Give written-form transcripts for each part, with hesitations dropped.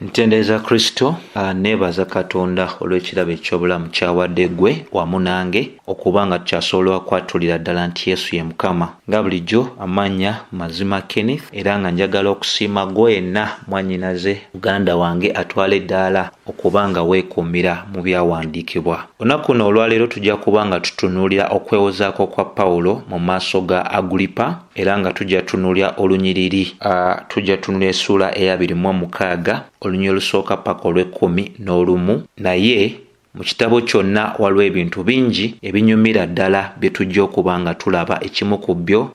Ntendeeza Kristo neebaza Katonda olw'ekirabo eky'obulamu ky'awadde ggwe wamu nange okuba nga tukyasobola okwatulira ddala nti Yesu ye Mukama. Nga bulijjo amannya Mazima Kenneth era nga njagala okusiima gwe yenna mwannyinaze muganda wange atwala eddaala okuba nga weekuumira mu byawandiikibwa. Olunaku luno olwaleero tujja kuba nga tutunuulira okwewozaako kwa Pawulo mu maaso ga Agulipa era nga tujja tutunuulira olunyiriri tujja tutunuulira essuula eya 26 olunyiriri olusooka paka olw'11 naye mu kitabo kyonna waliwo ebintu bingi ebinyumira ddala bye tujja okuba nga tulaba. Ekimu ku byo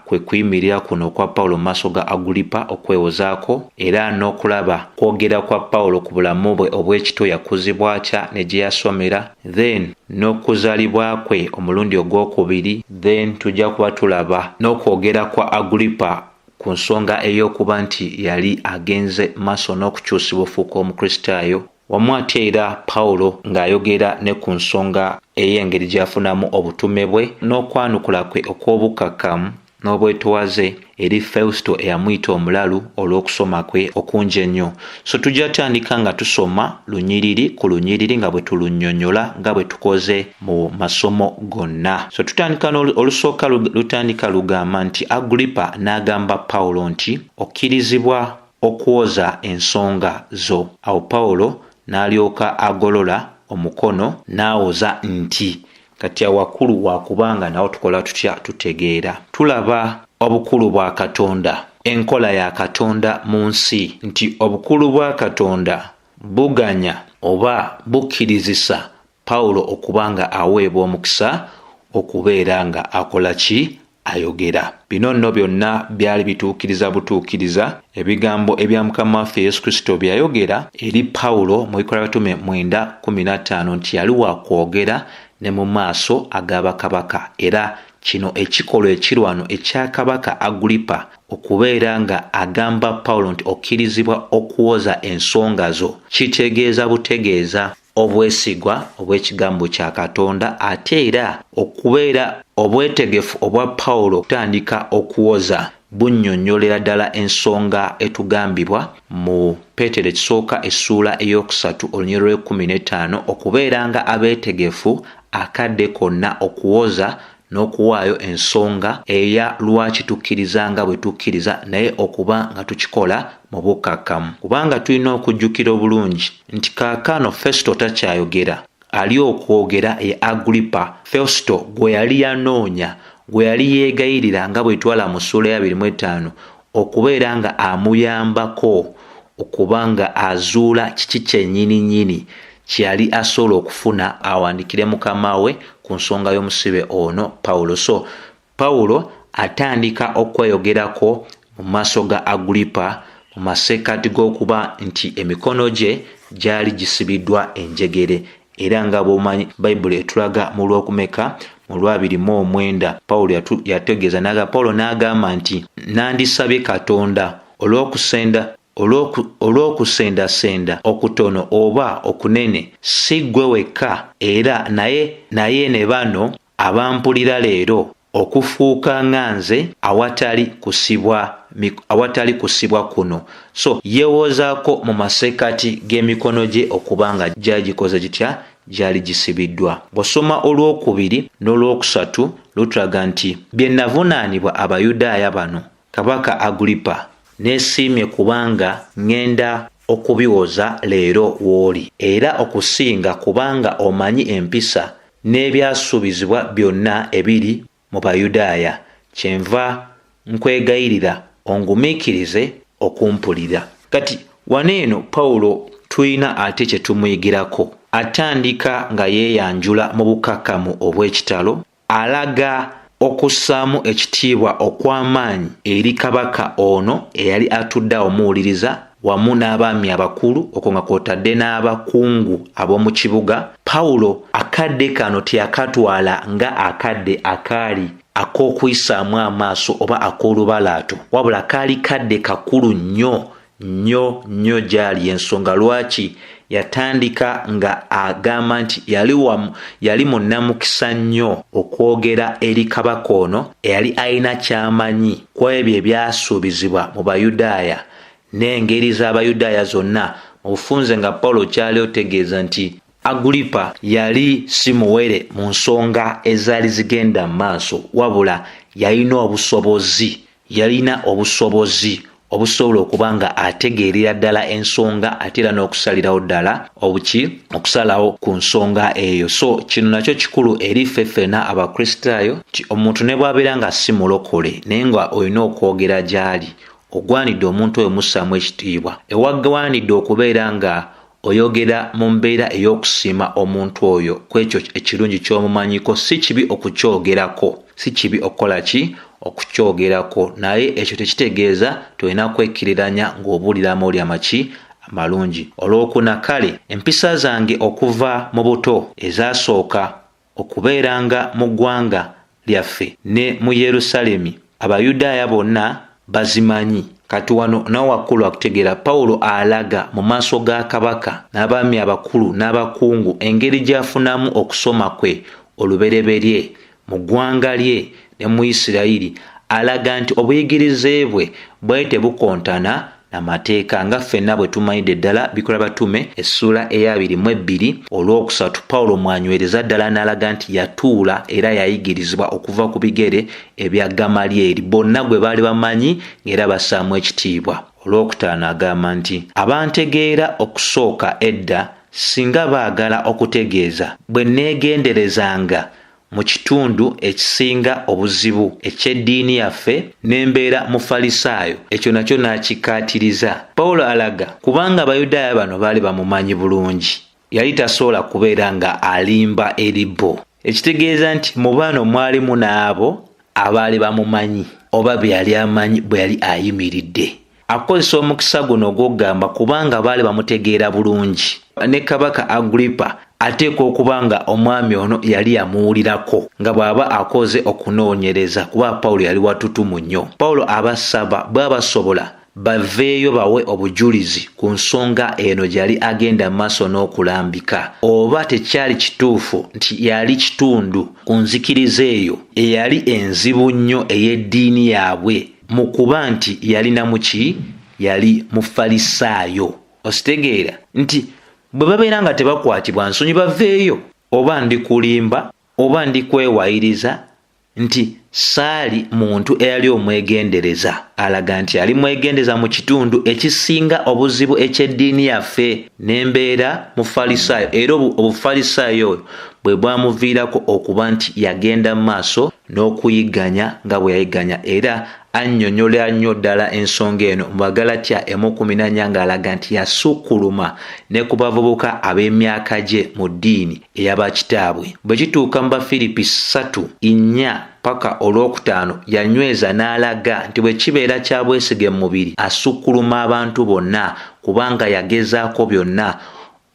kwe kuyimirira kuno kwa Pawulo mu maaso ga Agulipa okwewozaako era n'okulaba kwogera kwa Pawulo ku bulamu bwe obw'ekito yakuzibwa atya ne gye yasomera, then n'okuzaalibwa kwe omulundi ogwokubiri, then tujja kuba tulaba n'okwogera kwa Agulipa ku nsonga ey'okuba nti yali agenze maaso n'okukyusibwa ofuuka omukristaayo. Wamu ate era Pawulo ng'ayogera ne ku nsonga ey'engeri gy'afunamu obutume bwe n'okwanukula kwe okw'obukkakkamu n'obwetoowaze eri Fesuto eyamuyita omulalu olw'okusoma kwe okungi ennyo. So tujja tandika nga tusoma lunyiriri ku lunyiriri nga bwe tulunnyonnyola nga bwe tukoze mu masomo gonna. So tutandika olusooka lutandika lugamba nti Agulipa n'agamba Pawulo nti okkirizibwa okwoza ensonga zo. Awo Pawulo n'alyoka agolola omukono n'awoza nti. Kati awakulu wakubanga nawo tukola tutya tutegeera. Tulaba obukulu bwa Katonda, enkola ya Katonda mu nsi, nti obukulu bwa Katonda buganya oba bukkirizisa Pawulo okubanga aweebwa omukisa okubeera nga akola ki? Ayogera. Bino nno byonna byali bituukiriza butuukiriza ebigambo ebya Mukama waffe Yesu Kristo byayogera eri Pawulo mu Bikolwa by'Abatume 9:15 nti yali wa kwogera ne mu maaso ag'abakabaka, era kino ekikolwa ekirwano ekya kabaka Agulipa okubeera nga agamba Pawulo nti okkirizibwa okuwoza ensonga zo kitegeeza butegeeza obwesigwa obw'ekigambo kya Katonda, ate era okubeera obwetegefu obwa Pawulo kutandika okuwoza bunnyonnyolera ddala ensonga etugambibwa mu Peetero ekisooka essuula ey'okusatu olunyiriri lw'15 okubeera nga abeetegefu akadde konna okuwoza n'okuwaayo ensonga eya lwaki tukkiriza nga bwe tukkiriza naye okuba nga tukikola mu bukkakkamu. Kubanga tulina okujjukira obulungi nti kaakano Fesuto takyayogera, ali okwogera ye Agulipa. Fesuto gwe yali yanoonya, gwe yali yeegayirira nga bwe twala mu ssuula ya 25 okubeera nga amuyambako okuba nga azuula kiki kyennyini kyali asobola okufuna awandiikire mukama we ku nsonga y'omusibe ono Pawulo. So Pawulo atandika okweyogerako mu maaso ga Agulipa mu masekkati g'okuba nti emikono gye gyali gisibiddwa enjegere, era nga bw'omanyi Bayibuli etulaga mu Lwokumeka mu 2:9 Pawulo yategeeza Pawulo n'agamba nti nandisabye Katonda olw'okusendasenda okutono oba okunene, si ggwe wekka era naye ne bano abampulira leero okufuuka nga nze awatali kusibwa kuno. So yeewozaako mu masekkati g'emikono gye okuba nga gyagikoze gitya? Gyali gisibiddwa. Bw'osoma olwokubiri n'olwokusatu lutulaga nti bye navunaanibwa Abayudaaya bano Kabaka Agulipa neesiimye kubanga ngenda okubiwoza leero w'oli, era okusinga kubanga omanyi empisa n'ebyasuubizibwa byonna ebiri mu Bayudaaya. Kyenva nkwegayirira ongumiikirize okumpulira. Kati waneeno Pawulo tulina ate kye tumuyigirako. Atandika nga yeeyanjula mu bukkakkamu obw'ekitalo, alaga okussaamu ekitiibwa okw'amaanyi eri kabaka ono eyali atudde awo muwuliriza wamu n'abaami abakulu okwo nga kw'otadde n'abakungu ab'omu kibuga. Pawulo akadde kano teyakatwala nga akadde akaali ak'okuyisaamu amaaso oba ak'olubalaato, wabula kaali kadde kakulu nnyo gy'ali. Ensonga lwaki yatandika nga agamba nti yali munnamukisa nnyo okwogera eri kabaka ono eyali alina ky'amanyi ku ebyo ebyasuubizibwa mu Bayudaaya n'engeri z'Abayudaaya zonna obufunze nga Pawulo kyali otegeeza nti Agripa yali si muwere mu nsonga ezaali zigenda mu maaso, wabula yalina obusobozi obusobola okuba nga ategeerera ddala ensonga ate era n'okusalirawo ddala okusalawo ku nsonga eyo. So kino nakyo kikulu eri ffe ffenna abakristaayo nti omuntu ne bw'abeera nga si mulokole naye nga olina okwogera gy'ali, ogwanidde omuntu oyo mussaamu ekitiibwa, ewagwanidde okubeera nga oyogera mu mbeera ey'okusiima omuntu oyo ku ekyo ekirungi ky'omumanyiko. Si kibi okukyogerako, si kibi okukola ki? Okukyogerako, naye ekyo tekitegeeza tolina kwekiriranya ng'obuuliramu oli amalungi. Olwokuna kale empisa zange okuva mu buto ezaasooka okubeeranga mu ggwanga lyaffe ne mu Yerusaalemi, Abayudaaya bonna bazimanyi. Kati wano nawe wakkulu akutegeera Pawulo alaga mu maaso ga kabaka n'abaami abakulu n'abakungu engeri gy'afunamu okusoma kwe olubereberye mu ggwanga lye ne mu Isirayiri. Alaga nti obuyigirize bwe bwali tebukontana n'amateeka nga ffenna bwe tumanyidde ddala Bikola Batume essula eya 22 olwokusatu. Pawulo mwanywereza ddala n'alaga nti yatuula era yayigirizibwa okuva ku bigere ebya Gamalyeri, bonna gwe baali bamanyi ng'era bassaamu ekitiibwa. Olwokutaano agamba nti abantegeera okusooka edda singa baagala okutegeeza bwe neegenderezanga mu kitundu ekisinga obuzibu eky'eddiini yaffe nembeera mufalisaayo, ekyo nakyo n'akikaatiriza. Pawulo alaga kubanga Abayudaaya bano baali bamumanyi bulungi, yali tasobola kubeera nga alimba eribbo. Ekitegeeza nti mu bano mwalimu n'abo abaali bamumanyi oba bye yali amanyi bwe yali ayimiridde. Akozesa omukisa guno ogw'okugamba kubanga baali bamutegeera bulungi. Ne Kabaka Agripa ateekwa okuba nga omwami ono yali yamuwulirako nga bw'aba akoze okunoonyereza, kuba Pawulo yali watutumu nnyo. Pawulo abasaba bw'abasobola baveeyo bawe obujulizi ku nsonga eno gy'ali agenda maaso n'okulambika, oba tekyali kituufu nti yali kitundu ku nzikiriza eyo eyali enzibu nnyo ey'eddiini yaabwe, mu kuba nti yalina muki? Yali mufalisaayo. Ositegeera nti bwe babeera nga tebakwatibwa nsonyi baveeyo, oba ndi kulimba oba ndi kwewayiriza, nti saali muntu eyali omwegendereza. Alaga nti ali mwegendereza mu kitundu ekisinga obuzibu eky'eddiini yaffe nembeera mufalisaayo, era obufalisaayo oyo bwe bwamuviirako okuba nti yagenda mu maaso n'okuyiganya nga bwe yayiganya, era annyonnyola nnyo ddala ensonga eno mu Bagalatya 1:14 ng'alaga nti yasukkuluma ne ku bavubuka ab'emyaka gye mu ddiini ey'abakitaabwe. Bwe kituuka mu Bafiripi 3:4 paka olwokutaano yanyweza n'alaga nti bwe kibeera kya bwesige mu mubiri asukkuluma abantu bonna, kubanga yagezaako byonna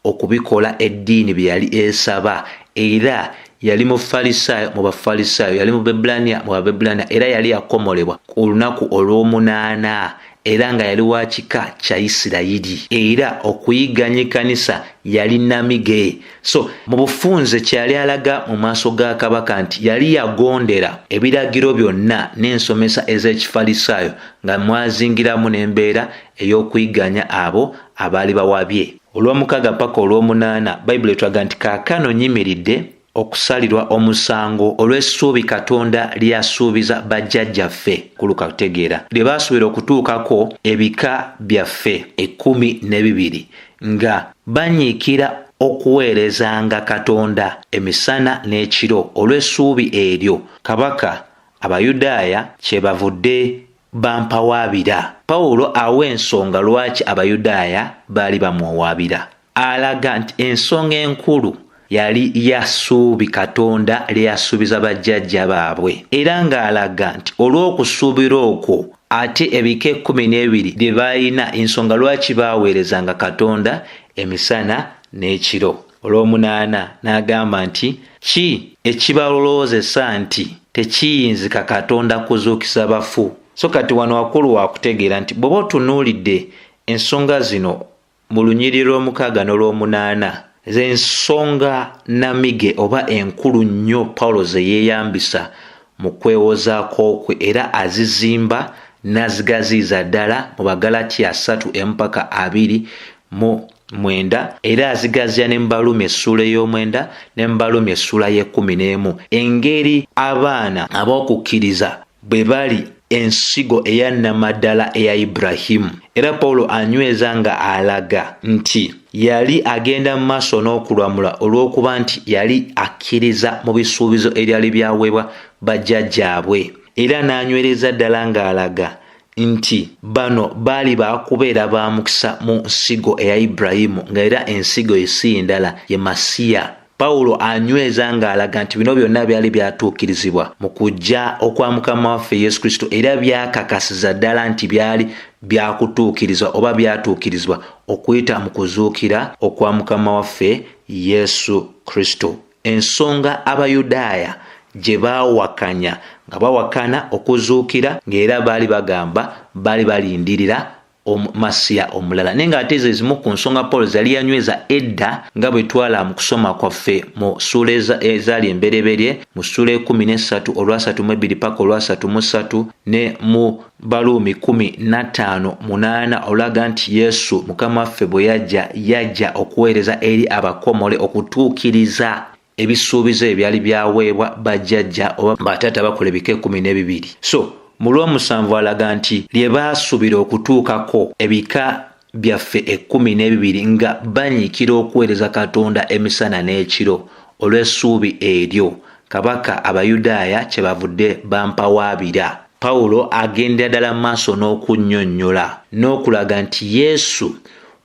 okubikola eddiini bye yali esaba, era yali mufalisaayo mu Bafalisaayo, yali mu Bebbulaniya mu Babebbulaniya, era yali yakomolebwa ku lunaku olw'omunaana, era nga yali wa kika kya Isirayiri, era okuyiganya ekkanisa yali namige. So mu bufunze kyali alaga mu maaso ga kabaka nti yali yagondera ebiragiro byonna n'ensomesa ez'ekifalisaayo nga mwazingiramu n'embeera ey'okuyiganya abo abaali bawabye. Olw'omukaaga paka olw'omunaana Bayibuli etulaga nti kaakano nyimiridde okusalirwa omusango olw'essuubi Katonda lyasuubiza bajjajjaffe, kuluka kutegeera lye baasuubira okutuukako ebika byaffe 12 nga banyiikira okuweerezanga Katonda emisana n'ekiro. Olw'essuubi eryo kabaka Abayudaaya kyebavudde bampawaabira. Pawulo awa ensonga lwaki Abayudaaya baali bamuwaabira. Alaga nti ensonga enkulu yali yassuubi Katonda lyasuubiza bajjajja baabwe, era ng'alaga nti olw'okusuubira okwo ate ebika 12 bye baalina ensonga lwaki baaweerezanga Katonda emisana n'ekiro. Olw'omunaana n'agamba nti ki ekibalowoozesa nti tekiyinzika Katonda kuzuukiza bafu. So kati wano wakulu wakutegeera nti bw'oba otunuulidde ensonga zino mu lunyiriri lw'omukaaga n'olw'omunaana, z'ensonga namige oba enkulu nnyo Pawulo ze yeeyambisa mu kwewozaako kwe, era azizimba n'azigaziiza ddala mu Bagalatya 3:2 9 era azigazya ne Mubaluumi essula ey'omwenda ne Mubaluumi essula y'e11 engeri abaana ab'okukkiriza bwe bali ensigo eya nnamaddala eya Ibulayimu. Era Pawulo anyweza nga alaga nti yali agenda mu maaso n'okulamula olw'okuba nti yali akkiriza mu bisuubizo ebyali byaweebwa bajjajjaabwe, era n'anywereza ddala ng'alaga nti bano baali baakubeera ba mukisa mu nsigo eya Ibulayimu, nga era ensigo esi ndala ye Masiya. Pawulo anyweza ng'alaga nti bino byonna byali byatuukirizibwa mu kujja okwa Mukama waffe Yesu Kristo, era byakakasiza ddala nti byali byakutuukirizwa oba byatuukirizwa okuyita mu kuzuukira okwa Mukama waffe Yesu Kristo. Ensonga Abayudaaya gye baawakanya nga bawakana okuzuukira, ng'era baali bagamba baali balindirira Masiya omulala. Naye ng'ate ezo ezimu ku nsonga Pawulo zali yanyweza edda nga bwe twala mu kusoma kwaffe mu ssuula ezaali embereberye mu ssuula 13 olwa-32 paka olwa-33 ne mu Baluumi 15:8 olaga nti Yesu Mukama waffe bwe yajja okuweereza eri abakomole okutuukiriza ebisuubizo ebyali byaweebwa bajjajja oba bataata bakola ebika 12. So mu Lwomusanvu alaga nti lye baasuubira okutuukako ebika byaffe 12 nga banyiikira okuweereza Katonda emisana n'ekiro olw'essuubi eryo kabaka Abayudaaya kye bavudde bampawaabira. Pawulo agendera ddala maaso n'okunnyonnyola n'okulaga nti Yesu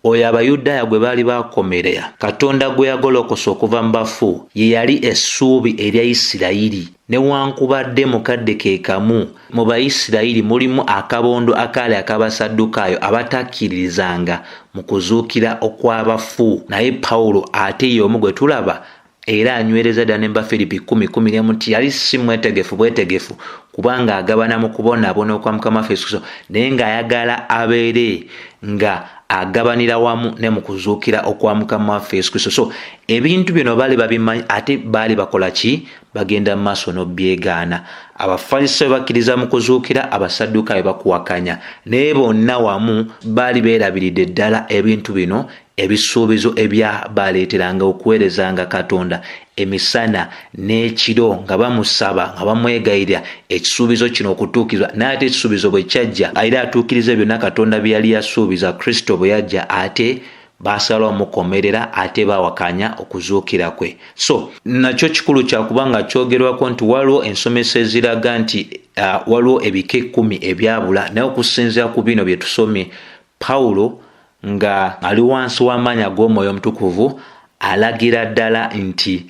oyo Abayudaaya gwe baali bakomerera, Katonda gwe yagolokosa okuva mu bafu, ye yali essuubi erya Isirayiri. Newankubadde mukadde ke kamu mu Bayisirayiri mulimu akabondo akaali ak'Abasaddukaayo abatakkiririzanga mu kuzuukira okw'abafu, naye Pawulo ate ye omu gwe tulaba era anywereza ddala ne Bafiripi 10:11 nti yali si bwetegefu kubanga agabana mu kubonaabona okwa Mukama waffe Yesu Kristo, naye ng'ayagala abeere nga agabanira wamu ne mu kuzuukira okwa Mukama waffe Yesu Kristo. So ebintu bino baali babimanyi ate baali bakola ki? Bagenda mu maaso n'obyegaana. Abafalisaayo bakkiriza mu kuzuukira, Abasaddukaayo bakuwakanya, naye bonna wamu baali beerabiridde ddala ebintu bino ebisuubizo ebya baleeteranga okuweerezanga Katonda emisana n'ekiro nga bamusaba nga bamwegayirira ekisuubizo kino okutuukizwa. N'ate ekisuubizo bwe kyajja era atuukiriza byonna Katonda bye yali yasuubiza Kristo bwe yajja, ate baasalawo mukomerera ate bawakanya okuzuukira kwe. So nakyo kikulu kyakubanga kyogerwako nti waliwo ensomesa eziraga nti waliwo ebika 10 ebyabula, naye okusinziira ku bino bye tusomye, Pawulo nga ali wansi w'amaanyi ag'Omwoyo Omutukuvu alagira ddala nti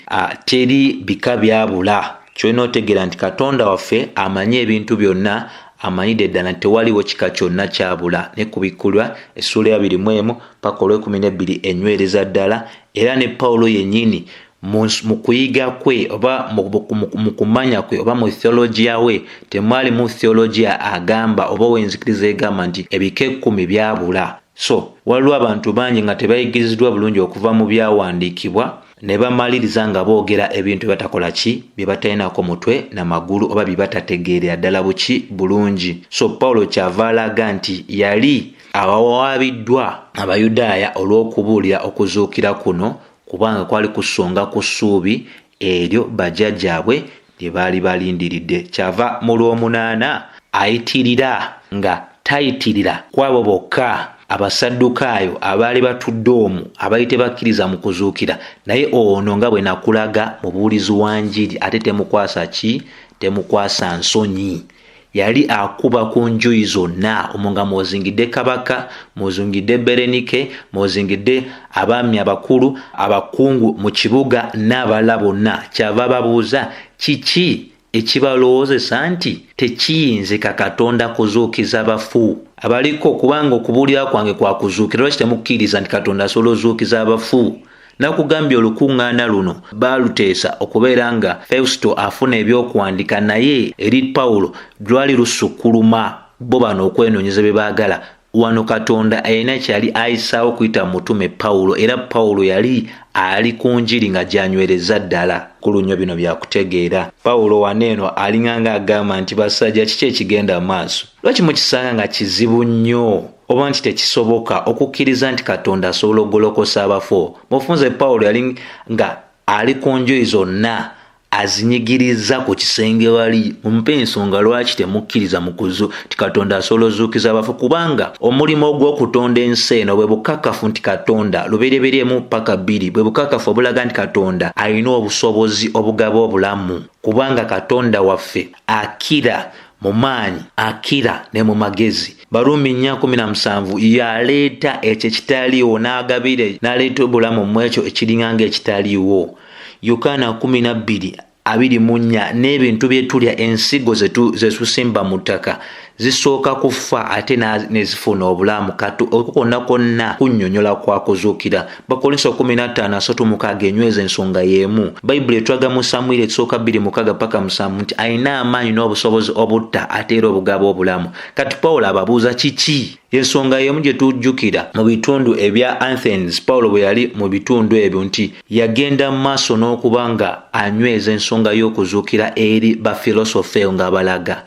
teri bika byabula. Kyolina otegeera nti Katonda waffe amanyi ebintu byonna, amanyidde ddala nti tewaliwo kika kyonna kyabula. Ne ku Bikkulwa essuula ya 21 paka olw'12 enywereza ddala, era ne Pawulo yennyini mu kuyiga kwe oba mu kumanya kwe oba mu theologiya we temwali mu theologiya agamba oba wenzikiriza egamba nti ebika 10 byabula. So waliwo abantu bangi nga tebayigiriziddwa bulungi okuva mu byawandiikibwa ne bamaliriza nga boogera ebintu batakola ki, bye batalinako mutwe na magulu oba bye batategeerera ddala buki bulungi. So Pawulo kyava alaga nti yali awawaabiddwa Abayudaaya olw'okubuulira okuzuukira kuno, kubanga kwali kusonga ku ssuubi eryo bajjajjaabwe lye baali balindiridde. Kyava mu Lwomunaana ayitirira nga tayitirira kwabo bokka Abasaddukaayo abaali batudde omwo abaali tebakkiriza mu kuzuukira, naye ono nga bwe nakulaga mu buulizi wa Njiri ate temukwasa ki? Temukwasa nsonyi. Yali akuba ku njuyi zonna, omwo nga mwozingidde kabaka, mwozingidde Berenike, mwozingidde abaami abakulu, abakungu mu kibuga n'abalala bonna. Kyava babuuza kiki ekibalowoozesa nti tekiyinzika Katonda kuzuukiza bafu? Abaliko kubanga okubuulira kwange kwa kuzuukira, lwaki temukkiriza nti Katonda asobola ozuukiza abafu? Nakugambye olukuŋŋaana luno baaluteesa okubeera nga Feusito afuna ebyokuwandiika, naye eri Pawulo lwali lusukkuluma bo bano okwenoonyeza bye baagala. Wano Katonda ayina kyali ayisaawo okuyita mu mutume Pawulo, era Pawulo yali ali ku Njiri nga gyanywereza ddala. Kulu nnyo bino byakutegeera. Pawulo waneeno alinganga agamba nti basajja kiki ekigenda maaso? Lwaki mukisanga nga kizibu nnyo oba nti tekisoboka okukkiriza nti Katonda asobola okugolokosa abafu. Mufunze Pawulo yali nga ali ku njuyi zonna azinyigiriza ku kisenge wali mumpe ensonga lwaki temukkiriza mukuzu ti Katonda asobola ozuukiza abafu, kubanga omulimu ogw'okutonda ensi eno bwe bukakafu nti Katonda lubereberyeemu paka 2 bwe bukakafu obulaga nti Katonda alina obusobozi obugaba obulamu, kubanga Katonda waffe akira mu maanyi, akira ne mu magezi. Barumi 4:17 yaleeta ekyo ekitaliiwo n'agabire n'aleeta obulamu mu ekyo ekiringanga ekitaliiwo. Yokaana 12:24 n'ebintu bye tulya, ensigo zetusimba mu ttaka zisooka kufa ate nezifuna obulamu. Konna konna kunnyonnyola kwa kuzuukira. Bakolinso 15:36 enyweza ensonga y'emu. Bayibuli etwaga mu Samwiri ekisooka 2:6 paka 7 nti alina amaanyi n'obusobozi obutta ate era obugaba obulamu. Kati Pawulo ababuuza kiki? Ensonga y'emu gye tujjukira mu bitundu ebya Athens, Pawulo bwe yali mu bitundu ebyo nti yagenda mu maaso n'okuba nga anyweza ensonga y'okuzuukira eri bafilosofe nga balaga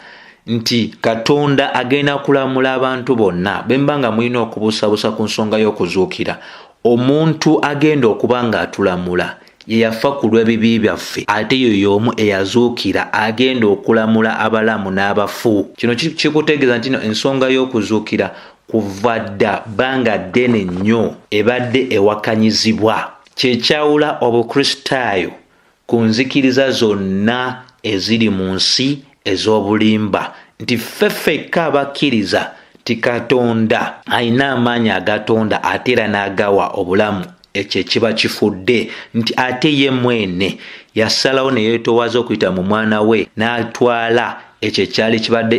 nti Katonda agenda kulamula abantu bonna. Bemba nga mulina okubuusabuusa ku nsonga y'okuzuukira, omuntu agenda okuba nga atulamula ye yafa ku lw'ebibi byaffe, ate yo y'omu eyazuukira agenda okulamula abalamu n'abafu. Kino kikutegeeza nti ensonga y'okuzuukira kuva dda bbanga ddene nnyo ebadde ewakanyizibwa. Kyekyawula Obukristaayo ku nzikiriza zonna eziri mu nsi ez'obulimba nti ffeffekka abakkiriza ti Katonda alina amaanyi agatonda ate era n'agawa obulamu. Ekyo kiba kifudde nti ate ye mwene yasalawo ne yeetoowaza okuyita mu mwana we n'atwala ekyo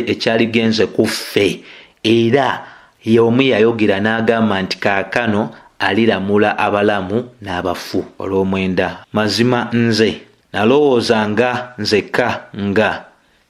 ekyali genze ku ffe, era y'omu yayogera n'agamba nti kaakano aliramula abalamu n'abafu. Olw'omwenda, mazima nze nalowoozanga nzekka nga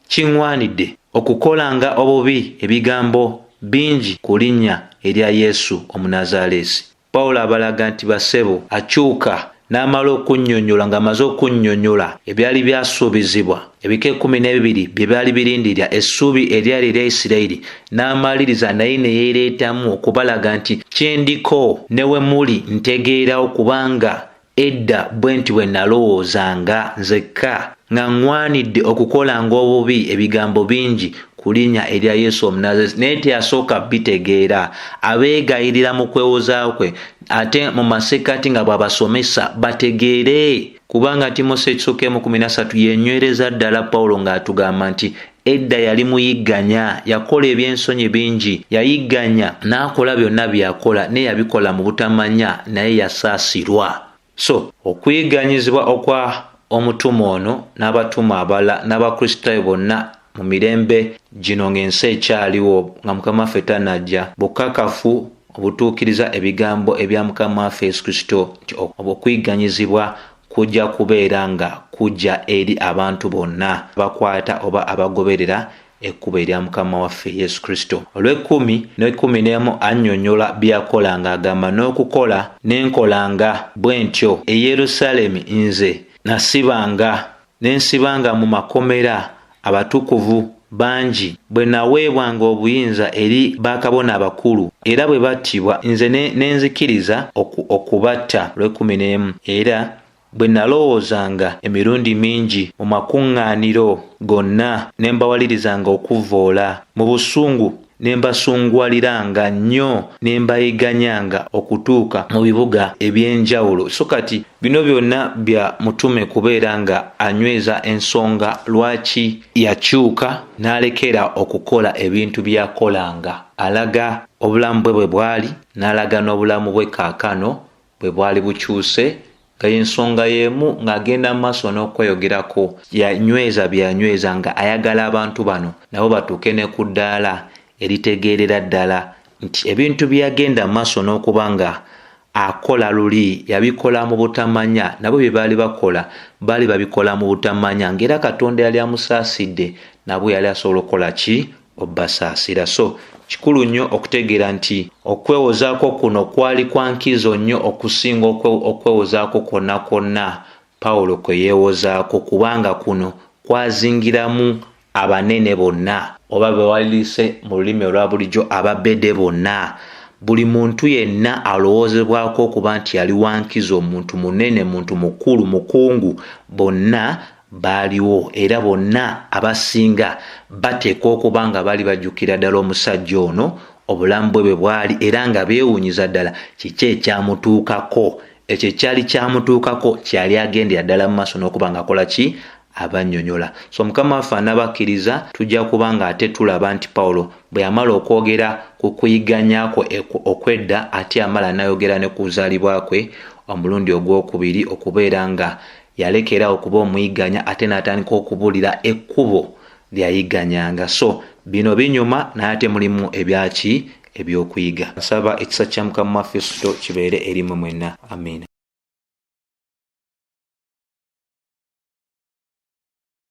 kiŋŋwanidde okukolanga obubi ebigambo bingi ku linnya erya Yesu Omunazaalesi. Pawulo abalaga nti basebo akyuka n'amala okunnyonnyola, ng'amaze okunnyonnyola ebyali byasuubizibwa ebika 12 bye byali birindirira essuubi eryali erya Isirayiri, n'amaliriza naye ne yeereetamu okubalaga nti kyendiko ne we muli ntegeerawo, kubanga edda bwe nti bwe nalowoozanga nzekka nga ŋŋwanidde okukolanga obubi ebigambo bingi ku linnya erya Yesu Omunazaalesi. Naye teyasooka bitegeera, abeegayirira mu kwewoza kwe ate mu masekkati nga bw'abasomesa bategeere, kubanga Timoseewo ekisooka 13 yenywereza ddala Pawulo ng'atugamba nti edda yali muyigganya, yakola ebyensonyi bingi, yayigganya n'akola byonna byakola, naye yabikola mu butamanya, naye yasaasirwa. So okuyigganyizibwa okwa omutuma ono n'abatuma abala n'Abakristaayo bonna mu mirembe gino ng'ensi ekyaliwo nga Mukama waffe tannajja, bukakafu obutuukiriza ebigambo ebya Mukama waffe Yesu Kristo nti okuyigganyizibwa kujja kubeera nga kujja eri abantu bonna bakwata oba abagoberera ekkubo erya Mukama waffe Yesu Kristo. Olw'ekkumi n'ekkumi annyonnyola byakola ng'agamba n'okukola n'enkolanga bwe ntyo e Yerusaalemi nze nensibanga mu makomera abatukuvu bangi, bwe naweebwanga obuyinza eri bakabona abakulu, era bwe battibwa nze nenzikiriza okubatta. Olw'ekkumi era bwe nalowoozanga emirundi mingi mu makuŋŋaaniro gonna ne mbawalirizanga okuvvoola, mu busungu ne mbasunguwaliranga nnyo ne mbayiganyanga okutuuka mu bibuga eby'enjawulo. So kati bino byonna bya mutume kubeera nga anyweza ensonga lwaki yakyuka n'alekera okukola ebintu byakolanga. Alaga obulamu bwe bwali, n'alaga n'obulamu bwe kaakano bwe bwali bukyuse, nga y'ensonga y'emu ng'agenda mu maaso n'okweyogerako. Yanyweza byanyweza nga ayagala abantu bano nabo batuuke ne ku ddaala eritegeerera ddala nti ebintu byagenda mu maaso n'okuba nga akola luli yabikola mu butamanya, nabo bye baali bakola baali babikola mu butamanya, ng'era Katonda yali amusaasidde nabo yali asobola okukola ki? Obbasaasira. So kikulu nnyo okutegeera nti okwewozaako kuno kwali kwa nkizo nnyo okusinga okwewozaako kwonna Pawulo kwe yeewozaako, kubanga kuno kwazingiramu abanene bonna oba bewalise mu lulimi olwa bulijjo ababede bonna buli muntu yenna alowoozebwako okuba nti yali wankiza omuntu munene muntu mukulu mukungu bonna baaliwo era bonna abasinga bateekwa okuba nga bali bajjukira ddala omusajja ono obulamu bwe bwe bwali era nga beewuunyiza ddala kiki ekyamutuukako ekyo ekyali kyamutuukako kyali agendera ddala mu maaso n'okuba nga akola ki abannyonnyola. So mukama waffe anabakkiriza tujja kuba nga ate tulaba nti Pawulo bwe yamala okwogera ku kuyiganyaako okwedda ate amala n'ayogera ne ku kuzaalibwa kwe omulundi ogwokubiri okubeera nga yalekera okuba omuyiganya ate n'atandika okubuulira ekkubo lyayiganyanga. So bino binyuma naye ate mulimu ebyaki ebyokuyiga. Nsaba ekisa kya mukama waffe Kristo kibeere eri mmwe mwenna. Amiina.